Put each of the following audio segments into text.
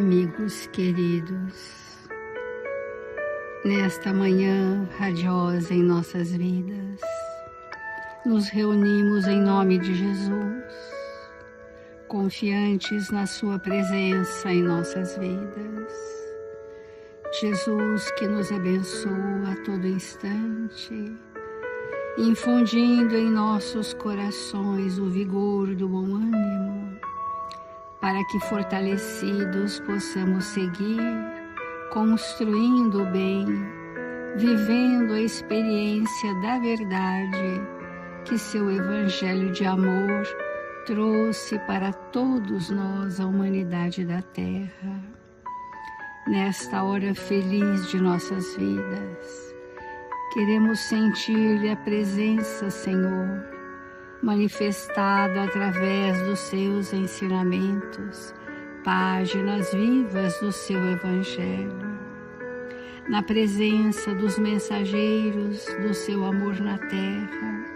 Amigos queridos, nesta manhã radiosa em nossas vidas, nos reunimos em nome de Jesus, confiantes na sua presença em nossas vidas. Jesus que nos abençoa a todo instante, infundindo em nossos corações o vigor do bom ânimo, para que fortalecidos possamos seguir, construindo o bem, vivendo a experiência da verdade que seu Evangelho de amor trouxe para todos nós, a humanidade da Terra. Nesta hora feliz de nossas vidas, queremos sentir-lhe a presença, Senhor, manifestada através dos seus ensinamentos, páginas vivas do seu Evangelho, na presença dos mensageiros do seu amor na terra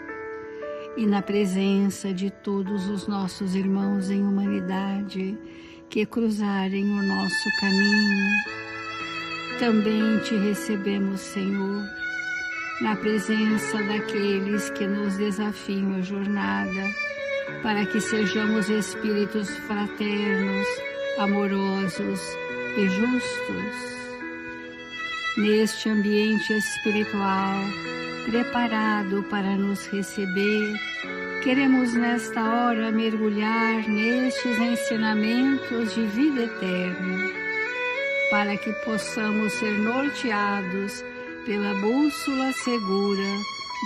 e na presença de todos os nossos irmãos em humanidade que cruzarem o nosso caminho. Também te recebemos, Senhor, na presença daqueles que nos desafiam a jornada, para que sejamos espíritos fraternos, amorosos e justos. Neste ambiente espiritual, preparado para nos receber, queremos nesta hora mergulhar nestes ensinamentos de vida eterna, para que possamos ser norteados pela bússola segura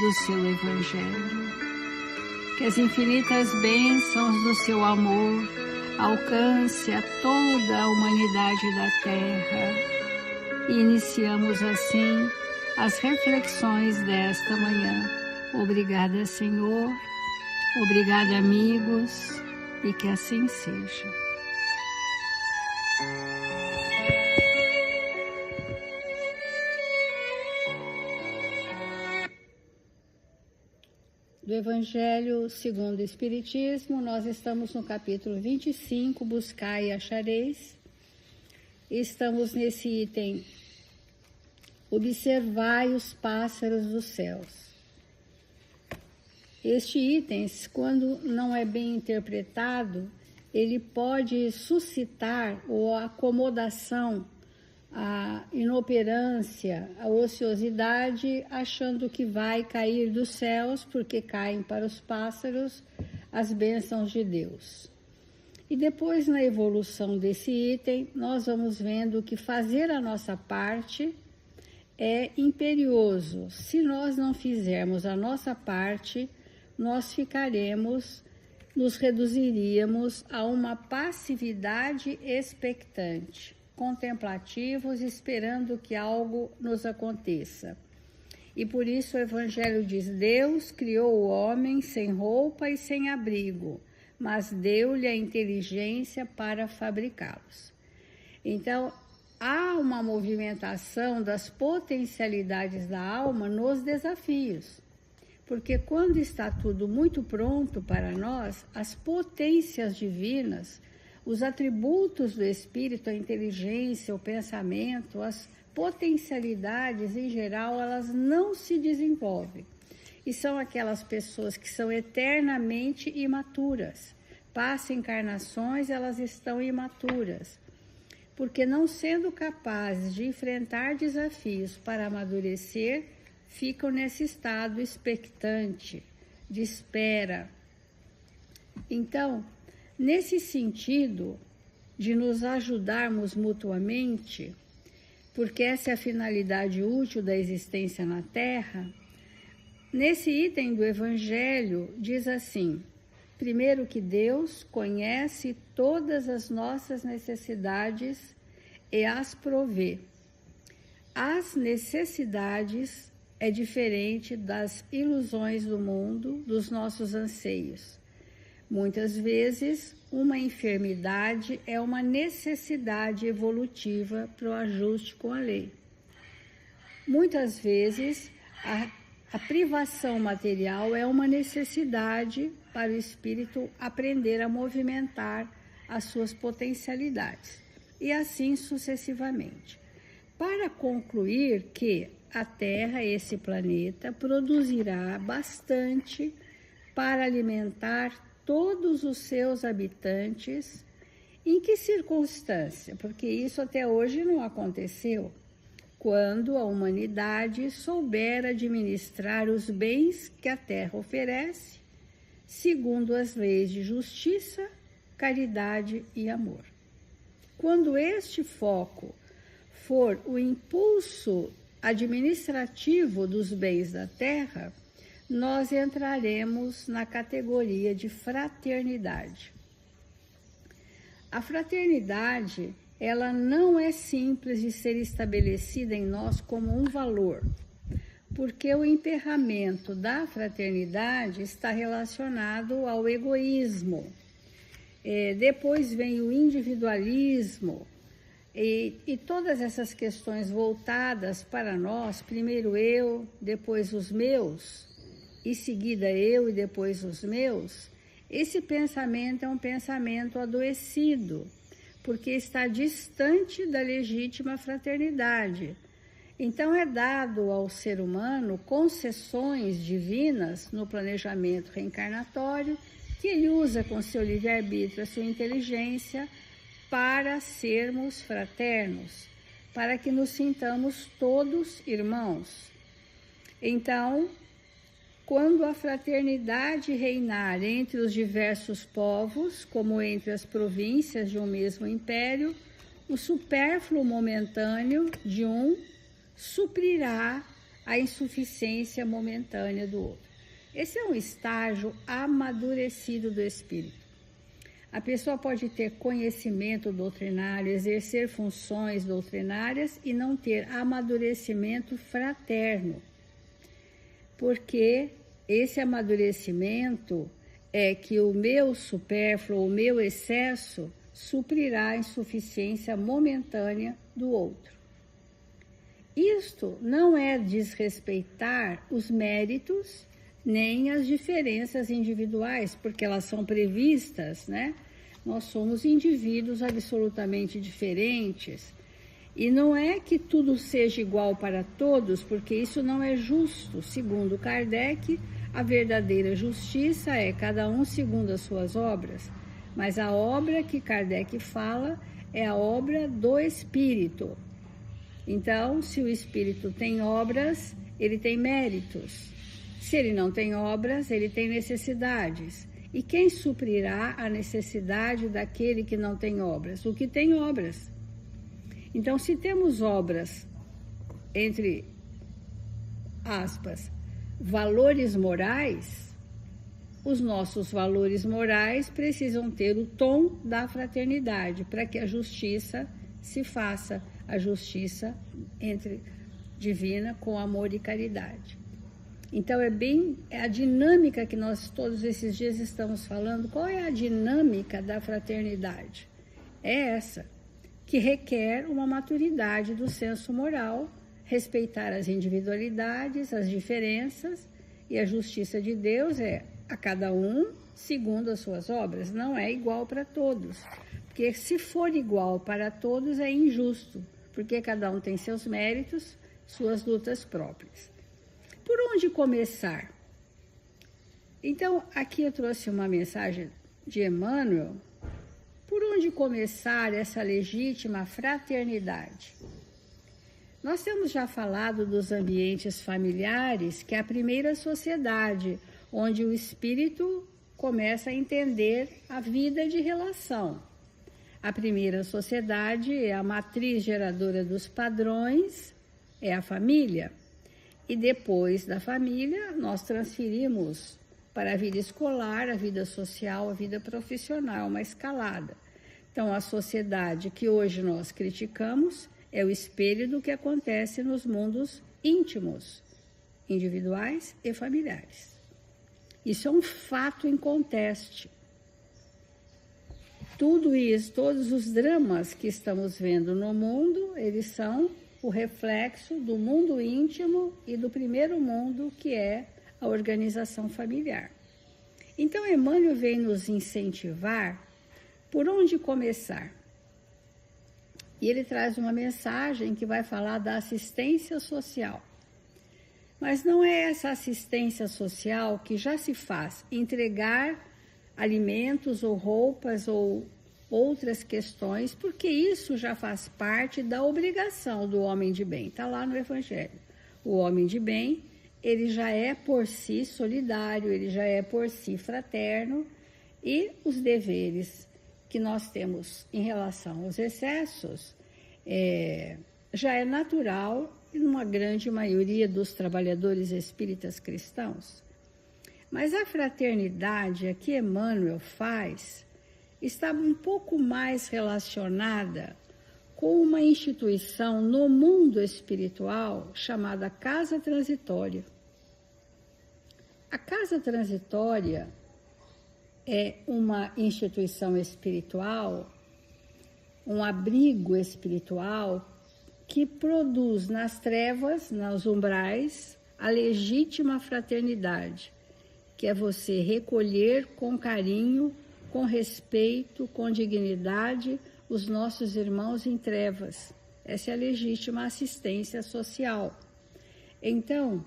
do seu Evangelho. Que as infinitas bênçãos do seu amor alcance a toda a humanidade da Terra. E iniciamos assim as reflexões desta manhã. Obrigada, Senhor. Obrigada, amigos, e que assim seja. Do Evangelho segundo o Espiritismo, nós estamos no capítulo 25, Buscai e achareis. Estamos nesse item, observai os pássaros dos céus. Este item, quando não é bem interpretado, ele pode suscitar a acomodação, a inoperância, a ociosidade, achando que vai cair dos céus, porque caem para os pássaros as bênçãos de Deus. E depois, na evolução desse item, nós vamos vendo que fazer a nossa parte é imperioso. Se nós não fizermos a nossa parte, nós nos reduziríamos a uma passividade expectante, contemplativos, esperando que algo nos aconteça. E por isso o Evangelho diz: Deus criou o homem sem roupa e sem abrigo, mas deu-lhe a inteligência para fabricá-los. Então, há uma movimentação das potencialidades da alma nos desafios, porque quando está tudo muito pronto para nós, as potências divinas, os atributos do espírito, a inteligência, o pensamento, as potencialidades em geral, elas não se desenvolvem. E são aquelas pessoas que são eternamente imaturas. Passam encarnações, elas estão imaturas, porque não sendo capazes de enfrentar desafios para amadurecer, ficam nesse estado expectante, de espera. Então, nesse sentido de nos ajudarmos mutuamente, porque essa é a finalidade útil da existência na Terra, nesse item do Evangelho diz assim: primeiro, que Deus conhece todas as nossas necessidades e as provê. As necessidades é diferente das ilusões do mundo, dos nossos anseios. Muitas vezes, uma enfermidade é uma necessidade evolutiva para o ajuste com a lei. Muitas vezes, a privação material é uma necessidade para o espírito aprender a movimentar as suas potencialidades. e assim sucessivamente, para concluir que a Terra, esse planeta, produzirá bastante para alimentar todos os seus habitantes. Em que circunstância? Porque isso até hoje não aconteceu. Quando a humanidade souber administrar os bens que a Terra oferece, segundo as leis de justiça, caridade e amor. Quando este foco for o impulso administrativo dos bens da Terra, nós entraremos na categoria de fraternidade. A fraternidade, ela não é simples de ser estabelecida em nós como um valor, porque o emperramento da fraternidade está relacionado ao egoísmo. Depois vem o individualismo e todas essas questões voltadas para nós, primeiro eu, depois os meus, e seguida eu e depois os meus. Esse pensamento é um pensamento adoecido, porque está distante da legítima fraternidade. Então é dado ao ser humano concessões divinas no planejamento reencarnatório, que ele usa com seu livre-arbítrio, a sua inteligência, para sermos fraternos, para que nos sintamos todos irmãos. Então, quando a fraternidade reinar entre os diversos povos, como entre as províncias de um mesmo império, o supérfluo momentâneo de um suprirá a insuficiência momentânea do outro. Esse é um estágio amadurecido do espírito. A pessoa pode ter conhecimento doutrinário, exercer funções doutrinárias e não ter amadurecimento fraterno, porque esse amadurecimento é que o meu supérfluo, o meu excesso, suprirá a insuficiência momentânea do outro. Isto não é desrespeitar os méritos nem as diferenças individuais, porque elas são previstas, né? Nós somos indivíduos absolutamente diferentes. E não é que tudo seja igual para todos, porque isso não é justo. Segundo Kardec, a verdadeira justiça é cada um segundo as suas obras. Mas a obra que Kardec fala é a obra do Espírito. Então, se o Espírito tem obras, ele tem méritos. Se ele não tem obras, ele tem necessidades. E quem suprirá a necessidade daquele que não tem obras? O que tem obras. Então, se temos obras, entre aspas, valores morais, os nossos valores morais precisam ter o tom da fraternidade, para que a justiça se faça, a justiça entre divina com amor e caridade. Então, é a dinâmica que nós todos esses dias estamos falando. Qual é a dinâmica da fraternidade? É essa, que requer uma maturidade do senso moral, respeitar as individualidades, as diferenças, e a justiça de Deus é a cada um segundo as suas obras, não é igual para todos. Porque se for igual para todos é injusto, porque cada um tem seus méritos, suas lutas próprias. Por onde começar? Então, aqui eu trouxe uma mensagem de Emmanuel. Por onde começar essa legítima fraternidade? Nós temos já falado dos ambientes familiares, que é a primeira sociedade, onde o espírito começa a entender a vida de relação. A primeira sociedade é a matriz geradora dos padrões, é a família. E depois da família, nós transferimos para a vida escolar, a vida social, a vida profissional, uma escalada. Então, a sociedade que hoje nós criticamos é o espelho do que acontece nos mundos íntimos, individuais e familiares. Isso é um fato inconteste. Tudo isso, todos os dramas que estamos vendo no mundo, eles são o reflexo do mundo íntimo e do primeiro mundo, que é a organização familiar. Então, Emmanuel vem nos incentivar por onde começar. E ele traz uma mensagem que vai falar da assistência social. Mas não é essa assistência social que já se faz, entregar alimentos ou roupas ou outras questões, porque isso já faz parte da obrigação do homem de bem. Está lá no Evangelho. O homem de bem, ele já é por si solidário, ele já é por si fraterno, e os deveres que nós temos em relação aos excessos já é natural numa grande maioria dos trabalhadores espíritas cristãos. Mas a fraternidade a que Emmanuel faz está um pouco mais relacionada com uma instituição no mundo espiritual chamada Casa Transitória. A Casa Transitória é uma instituição espiritual, um abrigo espiritual que produz nas trevas, nos umbrais, a legítima fraternidade, que é você recolher com carinho, com respeito, com dignidade os nossos irmãos em trevas. Essa é a legítima assistência social. Então,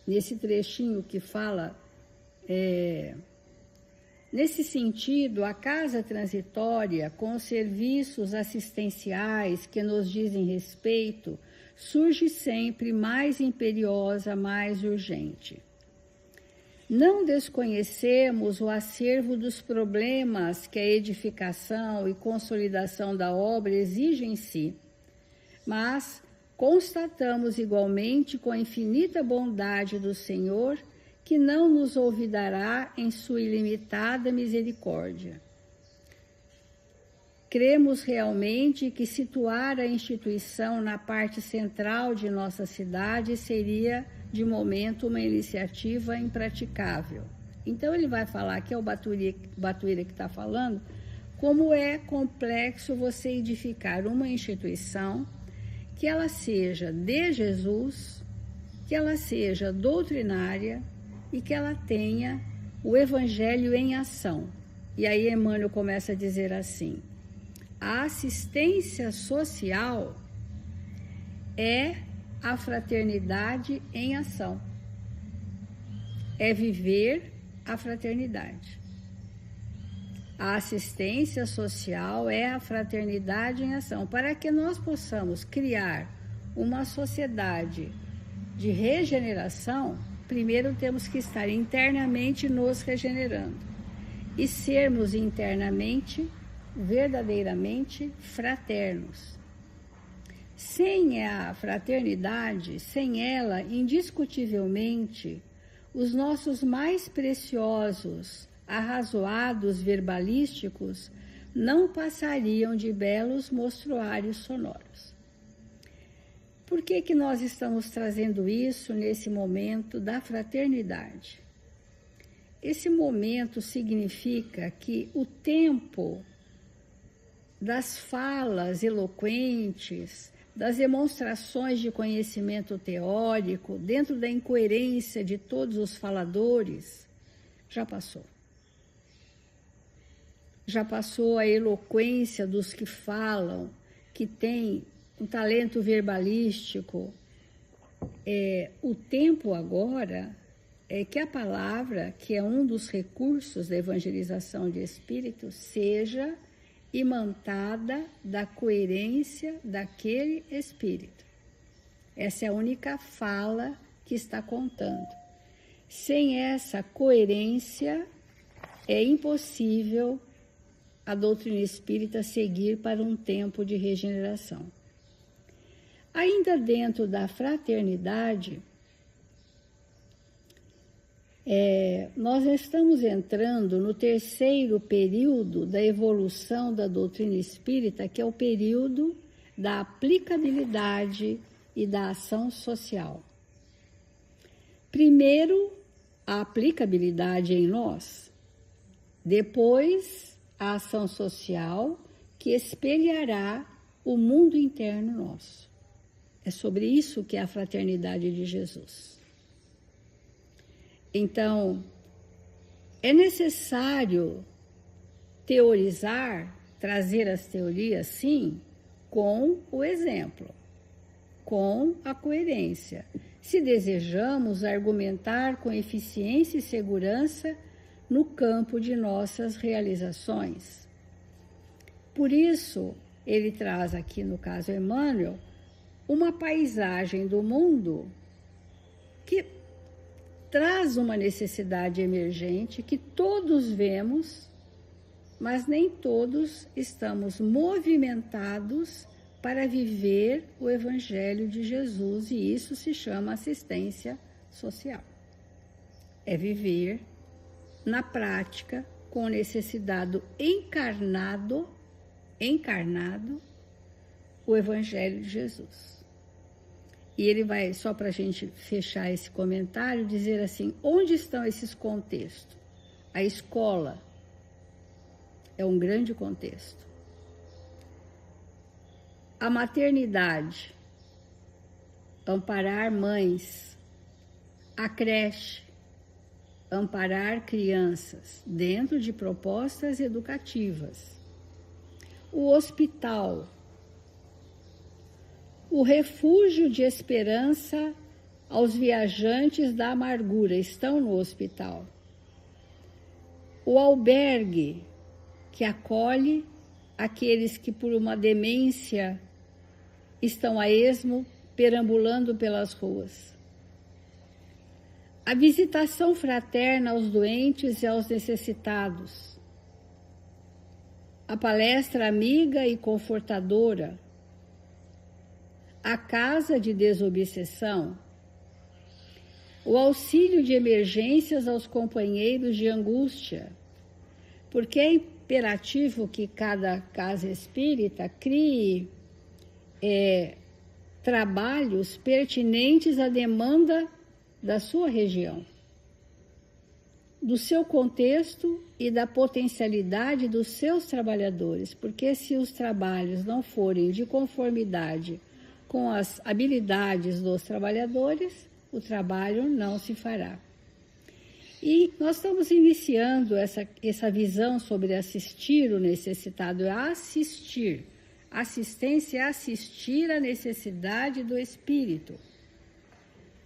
nesse trechinho que fala, nesse sentido, a casa transitória, com os serviços assistenciais que nos dizem respeito, surge sempre mais imperiosa, mais urgente. Não desconhecemos o acervo dos problemas que a edificação e consolidação da obra exigem em si, mas constatamos igualmente com a infinita bondade do Senhor que não nos olvidará em sua ilimitada misericórdia. Cremos realmente que situar a instituição na parte central de nossa cidade seria, de momento, uma iniciativa impraticável. Então ele vai falar, que é o Batuíra que está falando, como é complexo você edificar uma instituição que ela seja de Jesus, que ela seja doutrinária e que ela tenha o Evangelho em ação. E aí Emmanuel começa a dizer assim: a assistência social é a fraternidade em ação. É viver a fraternidade. A assistência social é a fraternidade em ação. Para que nós possamos criar uma sociedade de regeneração, primeiro temos que estar internamente nos regenerando e sermos internamente, verdadeiramente fraternos. Sem a fraternidade, sem ela, indiscutivelmente, os nossos mais preciosos, arrazoados verbalísticos não passariam de belos mostruários sonoros. Por que nós estamos trazendo isso nesse momento da fraternidade? Esse momento significa que o tempo das falas eloquentes, das demonstrações de conhecimento teórico, dentro da incoerência de todos os faladores, já passou. Já passou a eloquência dos que falam, que têm um talento verbalístico. O tempo agora é que a palavra, que é um dos recursos da evangelização de espíritos, seja imantada da coerência daquele espírito. Essa é a única fala que está contando. Sem essa coerência, é impossível a doutrina espírita seguir para um tempo de regeneração. Ainda dentro da fraternidade, nós estamos entrando no terceiro período da evolução da doutrina espírita, que é o período da aplicabilidade e da ação social. Primeiro, a aplicabilidade em nós, depois a ação social que espelhará o mundo interno nosso. É sobre isso que é a fraternidade de Jesus. Então, é necessário teorizar trazer as teorias, sim, com o exemplo, com a coerência. Se desejamos argumentar com eficiência e segurança no campo de nossas realizações. Por isso, ele traz aqui, no caso Emmanuel, uma paisagem do mundo que traz uma necessidade emergente que todos vemos, mas nem todos estamos movimentados para viver o Evangelho de Jesus, e isso se chama assistência social. É viver na prática, com o necessitado encarnado, o Evangelho de Jesus. E ele vai, só para a gente fechar esse comentário, dizer assim, onde estão esses contextos? A escola é um grande contexto. A maternidade, amparar mães. A creche, amparar crianças dentro de propostas educativas. O hospital, o refúgio de esperança aos viajantes da amargura, estão no hospital. O albergue, que acolhe aqueles que por uma demência estão a esmo, perambulando pelas ruas. A visitação fraterna aos doentes e aos necessitados. A palestra amiga e confortadora. A casa de desobsessão. O auxílio de emergências aos companheiros de angústia. Porque é imperativo que cada casa espírita crie trabalhos pertinentes à demanda da sua região, do seu contexto e da potencialidade dos seus trabalhadores, porque se os trabalhos não forem de conformidade com as habilidades dos trabalhadores, o trabalho não se fará. E nós estamos iniciando essa visão sobre assistir o necessitado, é assistir. Assistência é assistir à necessidade do espírito.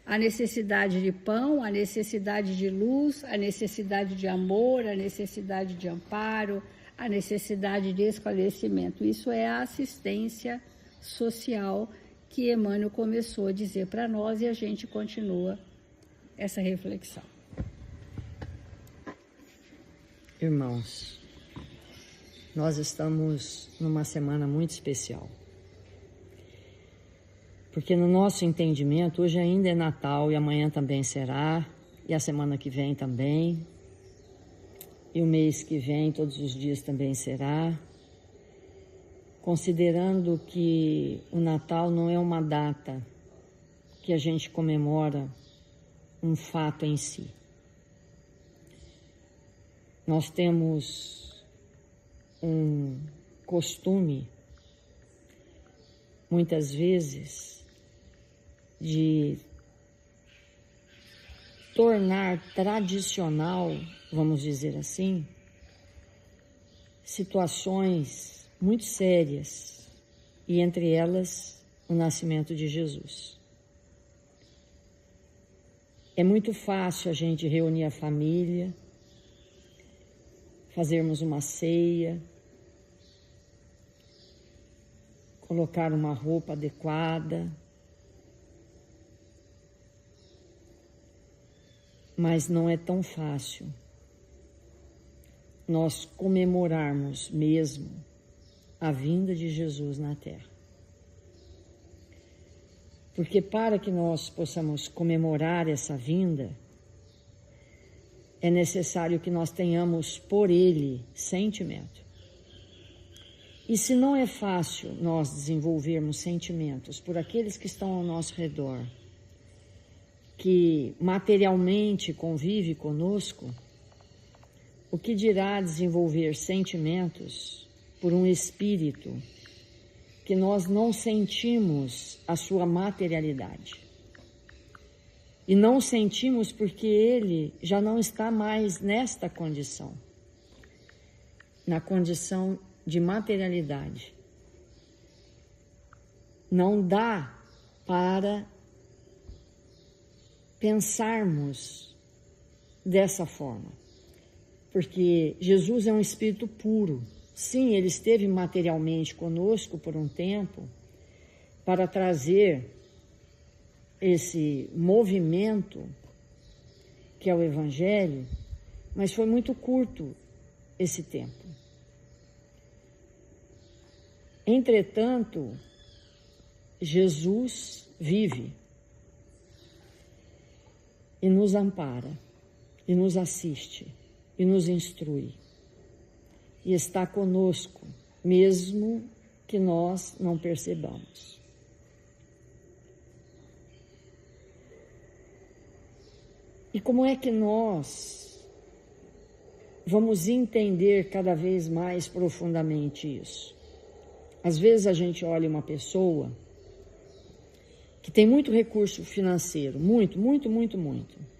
A necessidade de pão, a necessidade de luz, a necessidade de amor, a necessidade de amparo, a necessidade de esclarecimento. Isso é a assistência social que Emmanuel começou a dizer para nós e a gente continua essa reflexão. Irmãos, nós estamos numa semana muito especial. Porque no nosso entendimento, hoje ainda é Natal e amanhã também será, e a semana que vem também, e o mês que vem, todos os dias também será, considerando que o Natal não é uma data que a gente comemora um fato em si. Nós temos um costume, muitas vezes, de tornar tradicional, vamos dizer assim, situações muito sérias, e entre elas o nascimento de Jesus. É muito fácil a gente reunir a família, fazermos uma ceia, colocar uma roupa adequada, mas não é tão fácil nós comemorarmos mesmo a vinda de Jesus na Terra. Porque para que nós possamos comemorar essa vinda, é necessário que nós tenhamos por Ele sentimento. E se não é fácil nós desenvolvermos sentimentos por aqueles que estão ao nosso redor, que materialmente convive conosco, o que dirá desenvolver sentimentos por um espírito que nós não sentimos a sua materialidade? E não sentimos porque ele já não está mais nesta condição, na condição de materialidade. Não dá para pensarmos dessa forma, porque Jesus é um espírito puro. Sim, ele esteve materialmente conosco por um tempo para trazer esse movimento que é o Evangelho, mas foi muito curto esse tempo. Entretanto, Jesus vive e nos ampara, e nos assiste, e nos instrui, e está conosco, mesmo que nós não percebamos. E como é que nós vamos entender cada vez mais profundamente isso? Às vezes a gente olha uma pessoa que tem muito recurso financeiro, muito,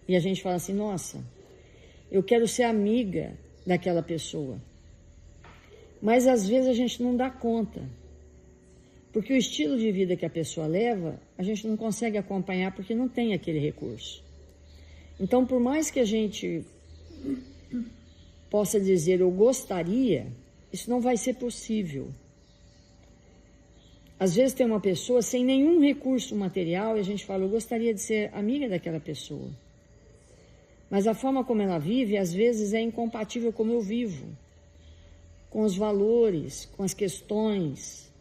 e a gente fala assim, nossa, eu quero ser amiga daquela pessoa. Mas às vezes a gente não dá conta, porque o estilo de vida que a pessoa leva, a gente não consegue acompanhar porque não tem aquele recurso. Então, por mais que a gente possa dizer eu gostaria, isso não vai ser possível. Às vezes tem uma pessoa sem nenhum recurso material e a gente fala, eu gostaria de ser amiga daquela pessoa. Mas a forma como ela vive, às vezes, é incompatível como eu vivo, com os valores, com as questões.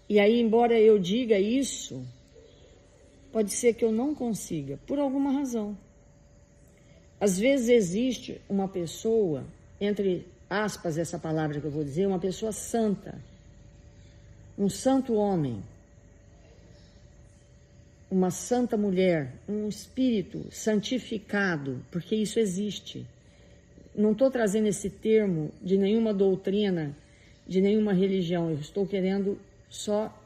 E aí, embora eu diga isso, pode ser que eu não consiga, por alguma razão. Às vezes existe uma pessoa, entre aspas essa palavra que eu vou dizer, uma pessoa santa, um santo homem, uma santa mulher, um espírito santificado, porque isso existe. Não estou trazendo esse termo de nenhuma doutrina, de nenhuma religião, eu estou querendo só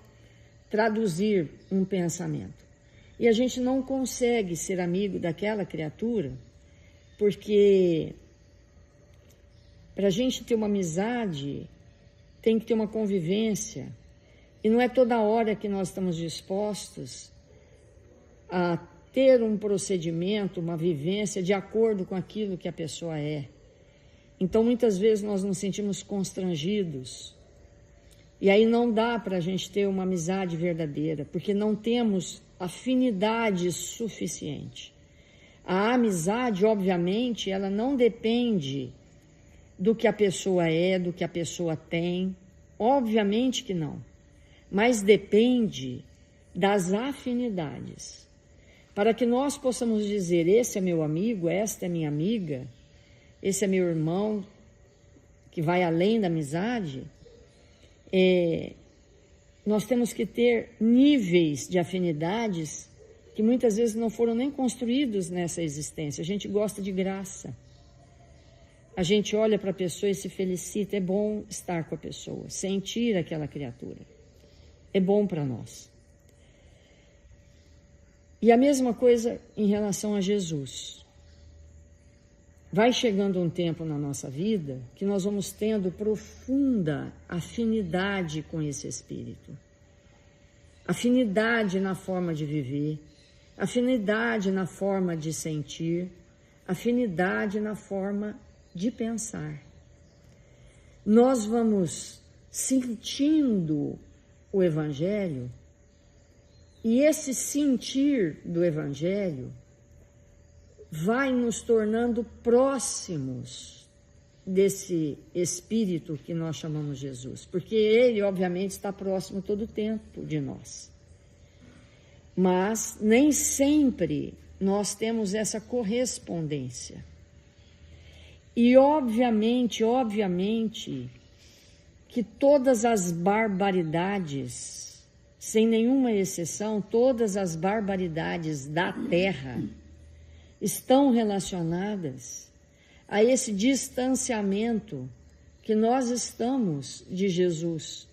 traduzir um pensamento. E a gente não consegue ser amigo daquela criatura, porque para a gente ter uma amizade, tem que ter uma convivência, e não é toda hora que nós estamos dispostos a ter um procedimento, uma vivência de acordo com aquilo que a pessoa é. Então, muitas vezes nós nos sentimos constrangidos, e aí não dá para a gente ter uma amizade verdadeira, porque não temos afinidade suficiente. A amizade, obviamente, ela não depende do que a pessoa é, do que a pessoa tem, obviamente que não, mas depende das afinidades. Para que nós possamos dizer, esse é meu amigo, esta é minha amiga, esse é meu irmão, que vai além da amizade, nós temos que ter níveis de afinidades que muitas vezes não foram nem construídos nessa existência. A gente gosta de graça. A gente olha para a pessoa e se felicita. É bom estar com a pessoa, sentir aquela criatura. É bom para nós. E a mesma coisa em relação a Jesus. Vai chegando um tempo na nossa vida que nós vamos tendo profunda afinidade com esse Espírito. Afinidade na forma de viver, afinidade na forma de sentir, afinidade na forma de pensar. Nós vamos sentindo o Evangelho, e esse sentir do Evangelho vai nos tornando próximos desse Espírito que nós chamamos Jesus, porque ele, obviamente, está próximo todo o tempo de nós. Mas nem sempre nós temos essa correspondência. E, obviamente, que todas as barbaridades, sem nenhuma exceção, todas as barbaridades da terra estão relacionadas a esse distanciamento que nós estamos de Jesus,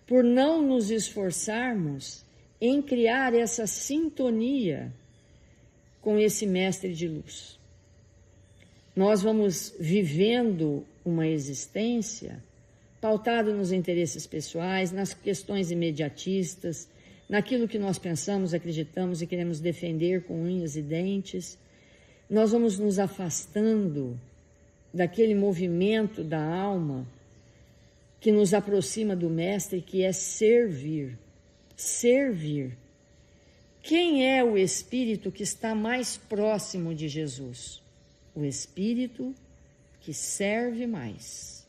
por não nos esforçarmos em criar essa sintonia com esse mestre de luz. Nós vamos vivendo uma existência pautado nos interesses pessoais, nas questões imediatistas, naquilo que nós pensamos, acreditamos e queremos defender com unhas e dentes. Nós vamos nos afastando daquele movimento da alma que nos aproxima do Mestre, que é servir. Servir. Quem é o espírito que está mais próximo de Jesus? O espírito que serve mais.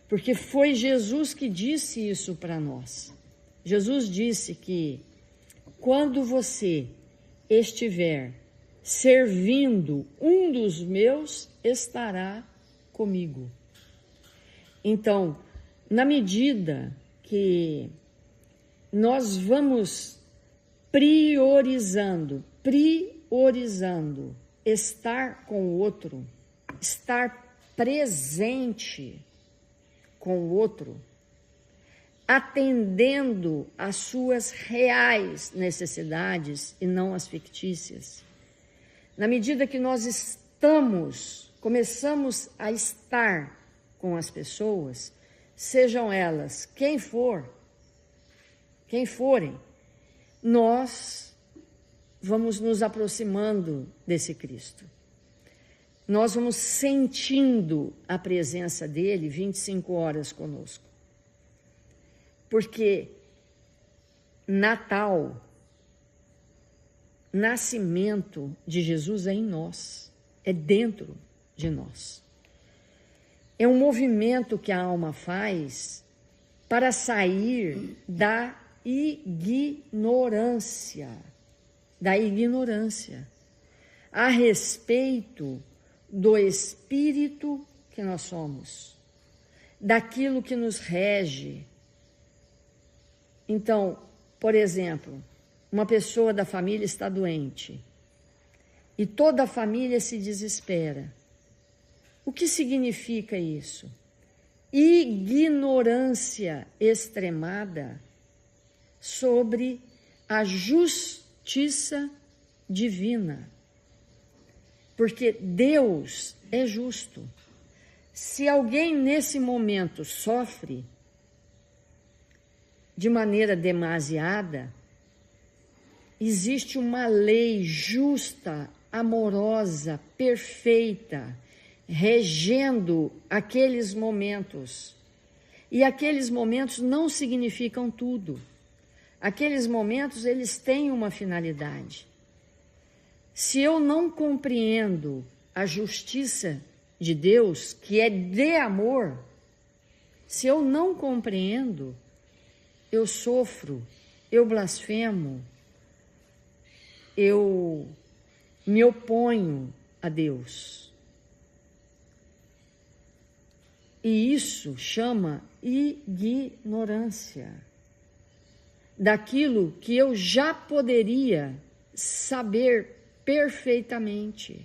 Porque foi Jesus que disse isso para nós. Jesus disse que quando você estiver servindo um dos meus, estará comigo. Então, na medida que nós vamos priorizando estar com o outro, estar presente com o outro, atendendo às suas reais necessidades e não às fictícias. Na medida que nós começamos a estar com as pessoas, sejam elas quem forem, nós vamos nos aproximando desse Cristo. Nós vamos sentindo a presença dele 25 horas conosco. Porque Natal, nascimento de Jesus é em nós, é dentro de nós. É um movimento que a alma faz para sair da ignorância a respeito do espírito que nós somos, daquilo que nos rege. Então, por exemplo, uma pessoa da família está doente e toda a família se desespera. O que significa isso? Ignorância extremada sobre a justiça divina. Porque Deus é justo. Se alguém nesse momento sofre de maneira demasiada, existe uma lei justa, amorosa, perfeita, regendo aqueles momentos. E aqueles momentos não significam tudo. Aqueles momentos, eles têm uma finalidade. Se eu não compreendo a justiça de Deus, que é de amor, se eu não compreendo, eu sofro, eu blasfemo, eu me oponho a Deus. E isso chama ignorância daquilo que eu já poderia saber perfeitamente.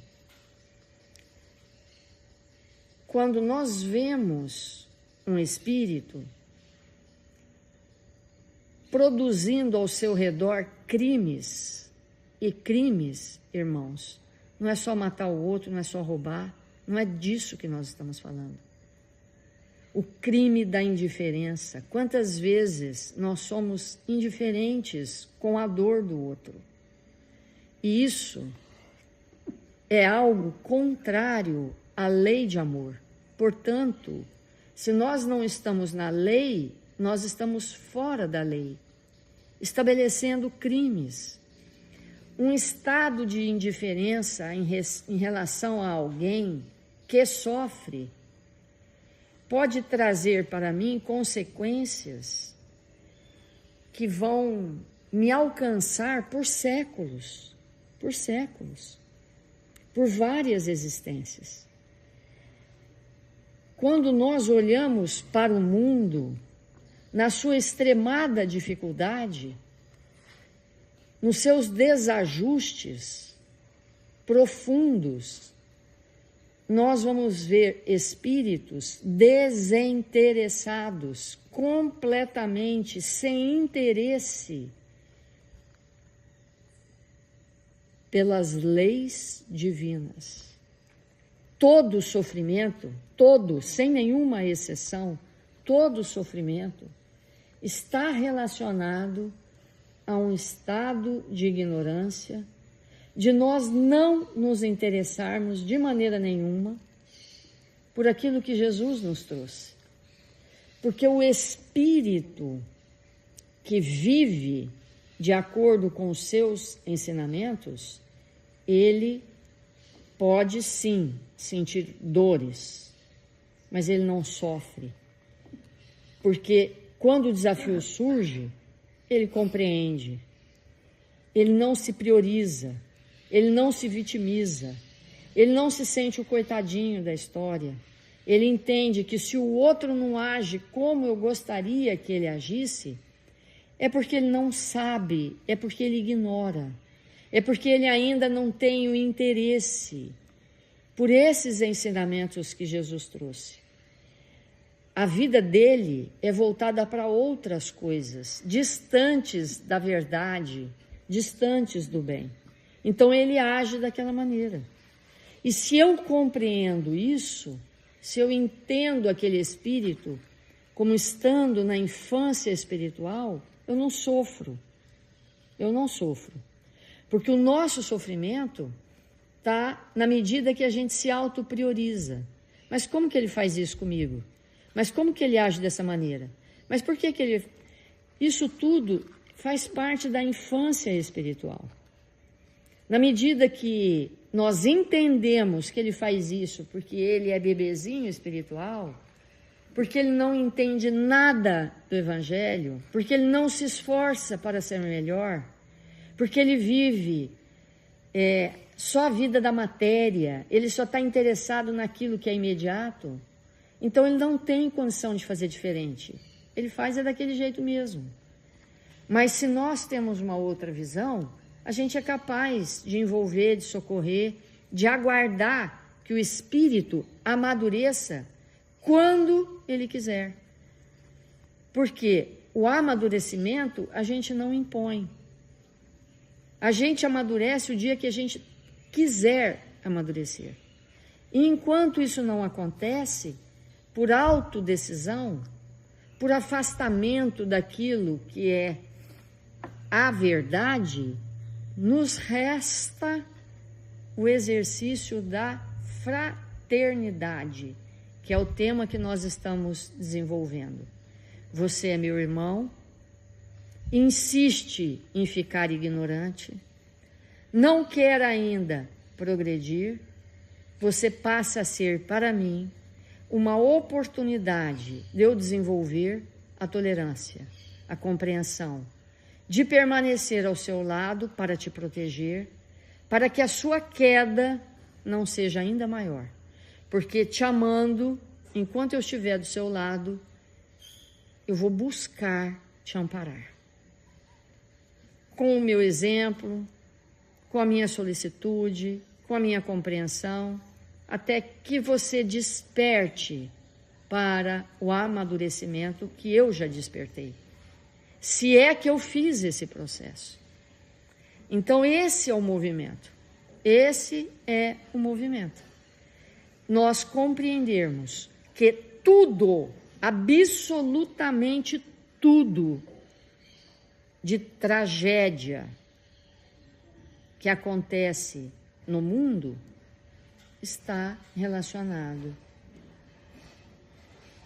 Quando nós vemos um espírito produzindo ao seu redor crimes, e crimes, irmãos, não é só matar o outro, não é só roubar, não é disso que nós estamos falando. O crime da indiferença. Quantas vezes nós somos indiferentes com a dor do outro? E isso é algo contrário à lei de amor. Portanto, se nós não estamos na lei, nós estamos fora da lei, estabelecendo crimes. Um estado de indiferença em relação a alguém que sofre pode trazer para mim consequências que vão me alcançar por séculos, por várias existências. Quando nós olhamos para o mundo, na sua extremada dificuldade, nos seus desajustes profundos, nós vamos ver espíritos desinteressados, completamente sem interesse pelas leis divinas. Todo sofrimento, sem nenhuma exceção, todo sofrimento está relacionado a um estado de ignorância, de nós não nos interessarmos de maneira nenhuma por aquilo que Jesus nos trouxe. Porque o espírito que vive de acordo com os seus ensinamentos, ele pode sim sentir dores, mas ele não sofre. Porque quando o desafio surge, ele compreende, ele não se prioriza, ele não se vitimiza, ele não se sente o coitadinho da história. Ele entende que se o outro não age como eu gostaria que ele agisse, é porque ele não sabe, é porque ele ignora, é porque ele ainda não tem o interesse por esses ensinamentos que Jesus trouxe. A vida dele é voltada para outras coisas, distantes da verdade, distantes do bem. Então ele age daquela maneira. E se eu compreendo isso, se eu entendo aquele espírito como estando na infância espiritual, eu não sofro. Eu não sofro. Porque o nosso sofrimento está na medida que a gente se autoprioriza. Mas como que ele faz isso comigo? Mas como que ele age dessa maneira? Mas por que ele... Isso tudo faz parte da infância espiritual. Na medida que nós entendemos que ele faz isso porque ele é bebezinho espiritual, porque ele não entende nada do Evangelho, porque ele não se esforça para ser melhor, porque ele vive só a vida da matéria, ele só está interessado naquilo que é imediato, então ele não tem condição de fazer diferente. Ele faz daquele jeito mesmo. Mas se nós temos uma outra visão, a gente é capaz de envolver, de socorrer, de aguardar que o espírito amadureça quando ele quiser. Porque o amadurecimento a gente não impõe. A gente amadurece o dia que a gente quiser amadurecer. E enquanto isso não acontece, por autodecisão, por afastamento daquilo que é a verdade, nos resta o exercício da fraternidade, que é o tema que nós estamos desenvolvendo. Você é meu irmão, insiste em ficar ignorante, não quer ainda progredir, você passa a ser para mim uma oportunidade de eu desenvolver a tolerância, a compreensão, de permanecer ao seu lado para te proteger, para que a sua queda não seja ainda maior. Porque te amando, enquanto eu estiver do seu lado, eu vou buscar te amparar. Com o meu exemplo, com a minha solicitude, com a minha compreensão, até que você desperte para o amadurecimento que eu já despertei. Se é que eu fiz esse processo. Então esse é o movimento. Esse é o movimento. Nós compreendermos que tudo, absolutamente tudo, de tragédia que acontece no mundo está relacionado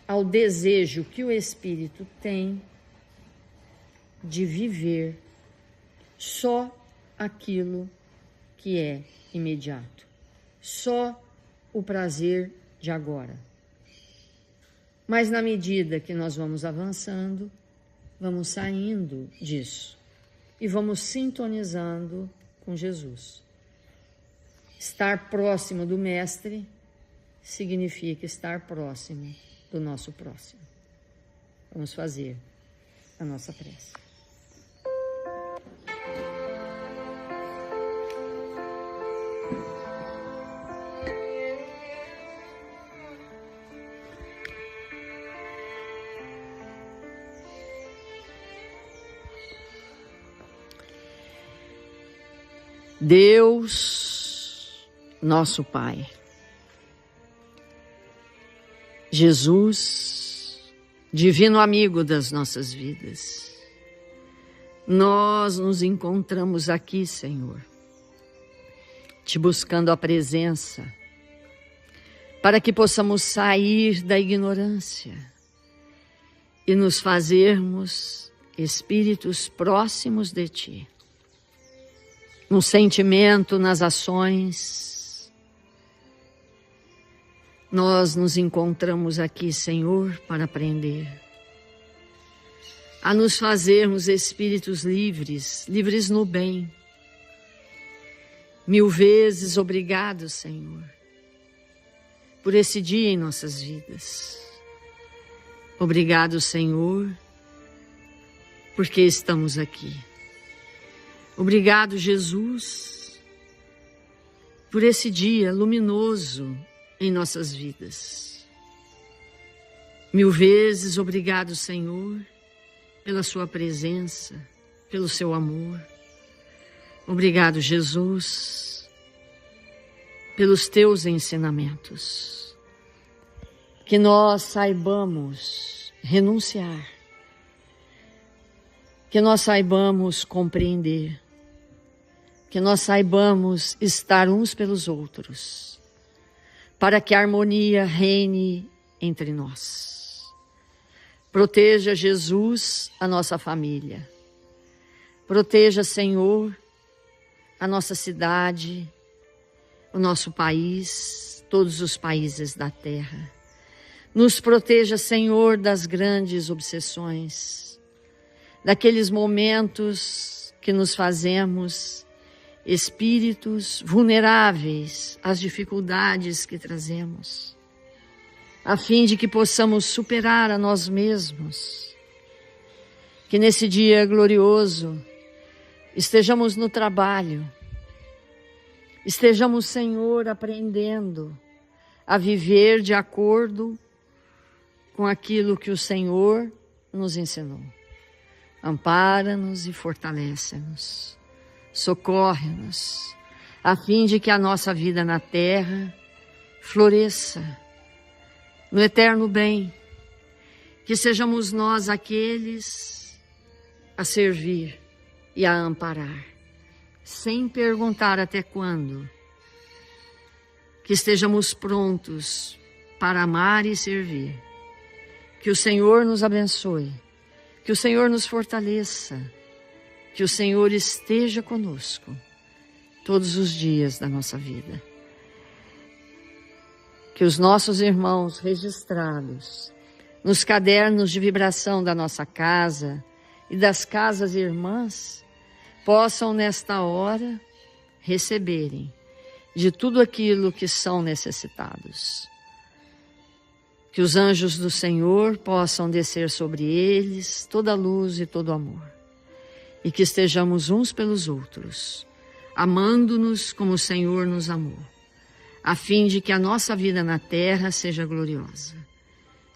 ao desejo que o espírito tem de viver só aquilo que é imediato, só o prazer de agora. Mas na medida que nós vamos avançando, vamos saindo disso e vamos sintonizando com Jesus. Estar próximo do Mestre significa estar próximo do nosso próximo. Vamos fazer a nossa prece. Deus, nosso Pai, Jesus, divino amigo das nossas vidas, nós nos encontramos aqui, Senhor, te buscando a presença, para que possamos sair da ignorância e nos fazermos espíritos próximos de Ti, no sentimento, nas ações. Nós nos encontramos aqui, Senhor, para aprender a nos fazermos espíritos livres, livres no bem. 1000 vezes obrigado, Senhor, por esse dia em nossas vidas. Obrigado, Senhor, porque estamos aqui. Obrigado, Jesus, por esse dia luminoso em nossas vidas. 1000 vezes obrigado, Senhor, pela sua presença, pelo seu amor. Obrigado, Jesus, pelos teus ensinamentos. Que nós saibamos renunciar, que nós saibamos compreender, que nós saibamos estar uns pelos outros, para que a harmonia reine entre nós. Proteja, Jesus, a nossa família. Proteja, Senhor, a nossa cidade, o nosso país, todos os países da terra. Nos proteja, Senhor, das grandes obsessões, daqueles momentos que nos fazemos espíritos vulneráveis às dificuldades que trazemos, a fim de que possamos superar a nós mesmos. Que nesse dia glorioso estejamos no trabalho, estejamos, Senhor, aprendendo a viver de acordo com aquilo que o Senhor nos ensinou. Ampara-nos e fortalece-nos, socorre-nos, a fim de que a nossa vida na terra floresça no eterno bem, que sejamos nós aqueles a servir e a amparar, sem perguntar até quando, que estejamos prontos para amar e servir. Que o Senhor nos abençoe, que o Senhor nos fortaleça, que o Senhor esteja conosco todos os dias da nossa vida. Que os nossos irmãos registrados nos cadernos de vibração da nossa casa e das casas irmãs possam nesta hora receberem de tudo aquilo que são necessitados. Que os anjos do Senhor possam descer sobre eles toda a luz e todo o amor. E que estejamos uns pelos outros, amando-nos como o Senhor nos amou, a fim de que a nossa vida na terra seja gloriosa.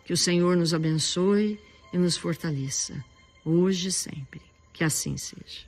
Que o Senhor nos abençoe e nos fortaleça, hoje e sempre. Que assim seja.